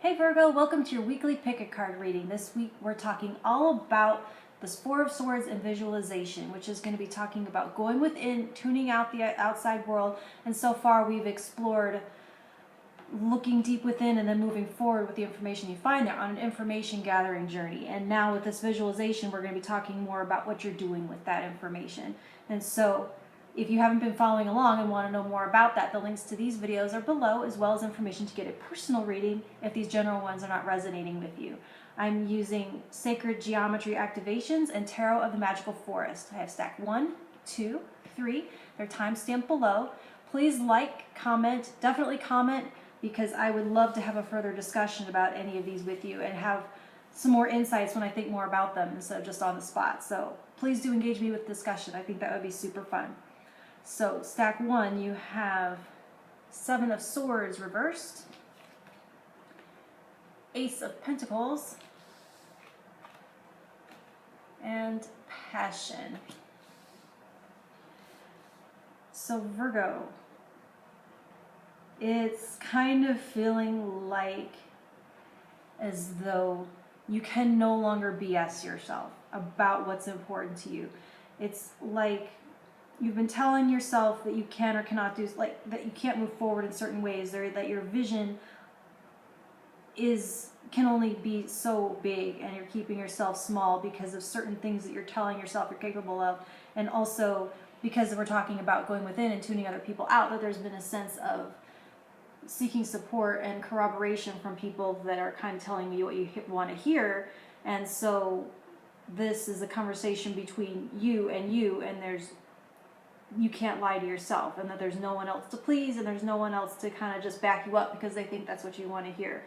Hey Virgo, welcome to your weekly pick a card reading. This week we're talking all about this Four of Swords and visualization, which is going to be talking about going within, tuning out the outside world. And so far we've explored looking deep within and then moving forward with the information you find there on an information gathering journey. And now with this visualization, we're going to be talking more about what you're doing with that information. And so if you haven't been following along and want to know more about that, the links to these videos are below, as well as information to get a personal reading if these general ones are not resonating with you. I'm using Sacred Geometry Activations and Tarot of the Magical Forest. I have stack 1, 2, 3. They're timestamped below. Please like, comment, definitely comment, because I would love to have a further discussion about any of these with you and have some more insights when I think more about them instead of just on the spot. So please do engage me with discussion. I think that would be super fun. So stack 1, you have 7 of Swords reversed, Ace of Pentacles, and Passion. So Virgo, it's kind of feeling like as though you can no longer BS yourself about what's important to you. It's like you've been telling yourself that you can or cannot do, like that you can't move forward in certain ways, or that your vision can only be so big, and you're keeping yourself small because of certain things that you're telling yourself you're capable of. And also because we're talking about going within and tuning other people out, that there's been a sense of seeking support and corroboration from people that are kind of telling you what you want to hear. And so this is a conversation between you, and you can't lie to yourself, and that there's no one else to please, and there's no one else to kind of just back you up because they think that's what you want to hear.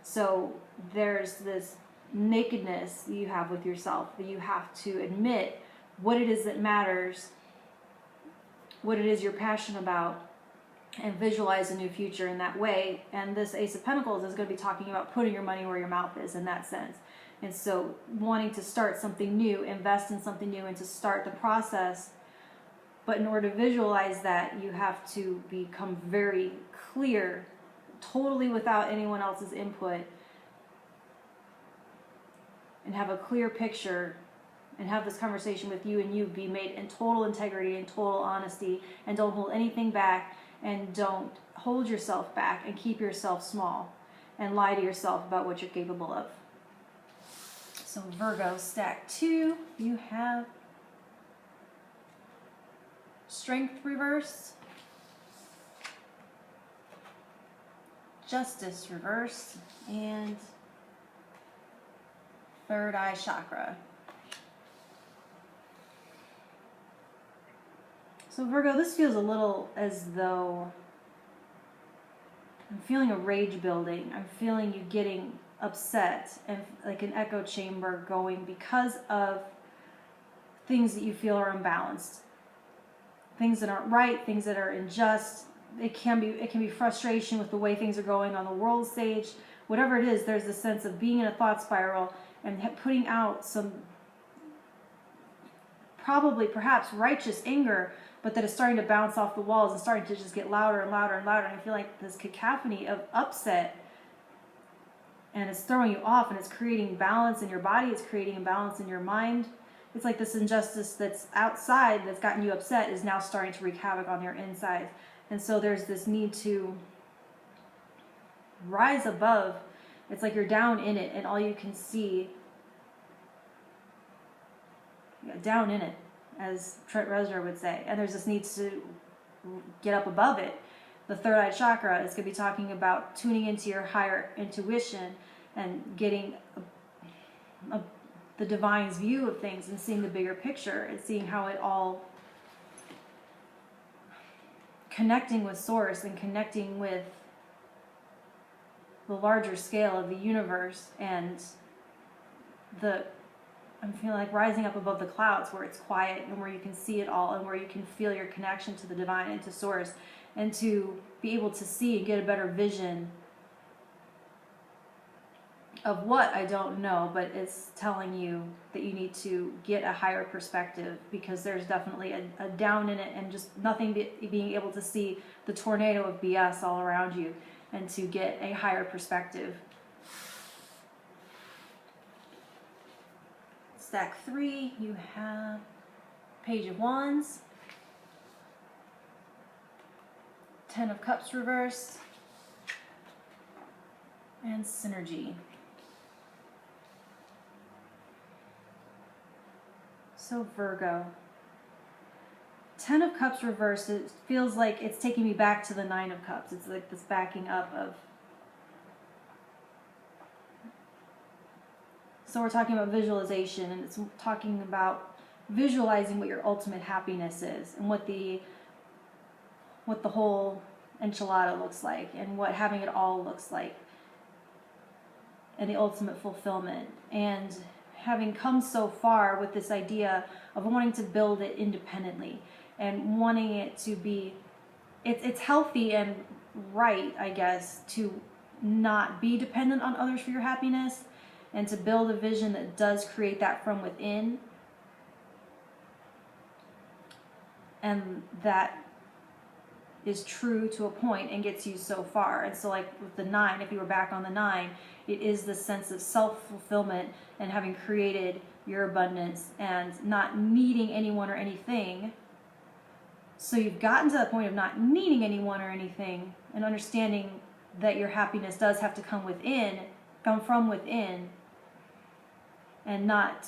So there's this nakedness you have with yourself, that you have to admit what it is that matters, what it is you're passionate about, and visualize a new future in that way. And this Ace of Pentacles is going to be talking about putting your money where your mouth is in that sense. And so wanting to start something new, invest in something new, and to start the process. But in order to visualize that, you have to become very clear, totally without anyone else's input, and have a clear picture, and have this conversation with you, and you be made in total integrity and total honesty, and don't hold anything back, and don't hold yourself back and keep yourself small and lie to yourself about what you're capable of. So Virgo, stack 2, you have Strength reversed, Justice reversed, and Third Eye Chakra. So Virgo, this feels a little as though I'm feeling a rage building. I'm feeling you getting upset and like an echo chamber going because of things that you feel are unbalanced. Things that aren't right, things that are unjust. It can be frustration with the way things are going on the world stage. Whatever it is, there's this sense of being in a thought spiral and putting out some perhaps righteous anger, but that is starting to bounce off the walls and starting to just get louder and louder and louder. And I feel like this cacophony of upset, and it's throwing you off, and it's creating balance in your body, it's creating imbalance in your mind. It's like this injustice that's outside that's gotten you upset is now starting to wreak havoc on your inside. And so there's this need to rise above. It's like you're down in it, and all you can see, down in it, as Trent Reznor would say. And there's this need to get up above it. The Third Eye Chakra is going to be talking about tuning into your higher intuition and getting the divine's view of things, and seeing the bigger picture, and seeing how it all, connecting with source and connecting with the larger scale of the universe, and I'm feeling like rising up above the clouds where it's quiet and where you can see it all, and where you can feel your connection to the divine and to source, and to be able to see and get a better vision of what I don't know, but it's telling you that you need to get a higher perspective, because there's definitely a down in it, and just nothing being able to see the tornado of BS all around you, and to get a higher perspective stack 3, you have Page of Wands, 10 of Cups reversed, and Synergy. So Virgo, 10 of Cups reversed, it feels like it's taking me back to the 9 of Cups. It's like this backing up of... So we're talking about visualization, and it's talking about visualizing what your ultimate happiness is, and what the whole enchilada looks like, and what having it all looks like, and the ultimate fulfillment. And having come so far with this idea of wanting to build it independently, and wanting it to be, it's healthy and right, I guess, to not be dependent on others for your happiness, and to build a vision that does create that from within, and that is true to a point and gets you so far. And so like with the 9, if you were back on the 9, it is the sense of self-fulfillment and having created your abundance and not needing anyone or anything. So you've gotten to the point of not needing anyone or anything, and understanding that your happiness does have to come from within, and not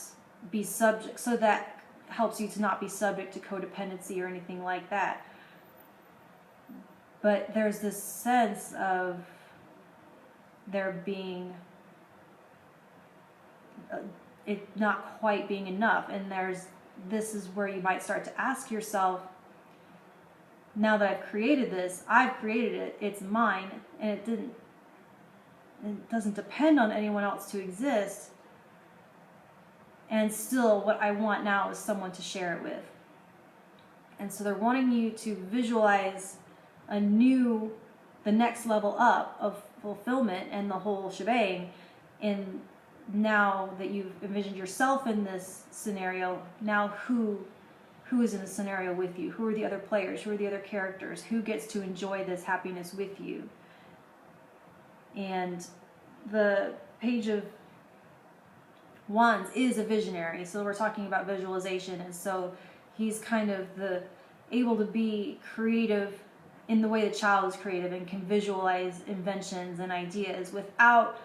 be subject. So that helps you to not be subject to codependency or anything like that. But there's this sense of there being it not quite being enough, and this is where you might start to ask yourself, now that I've created this, I've created it, it's mine, and it doesn't depend on anyone else to exist, and still what I want now is someone to share it with. And so they're wanting you to visualize the next level up of fulfillment and the whole shebang. And now that you've envisioned yourself in this scenario, now who is in the scenario with you? Who are the other players? Who are the other characters? Who gets to enjoy this happiness with you? And the Page of Wands is a visionary, so we're talking about visualization, and so he's kind of able to be creative in the way the child is creative, and can visualize inventions and ideas without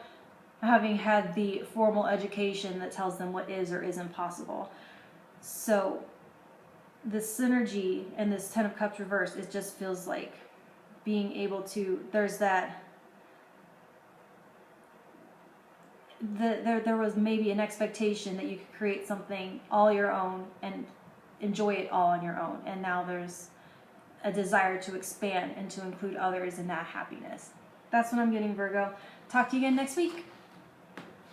having had the formal education that tells them what is or isn't possible. So this synergy and this 10 of Cups reversed, it just feels like being able to, there's that, there was maybe an expectation that you could create something all your own and enjoy it all on your own, and now there's a desire to expand and to include others in that happiness. That's what I'm getting, Virgo. Talk to you again next week.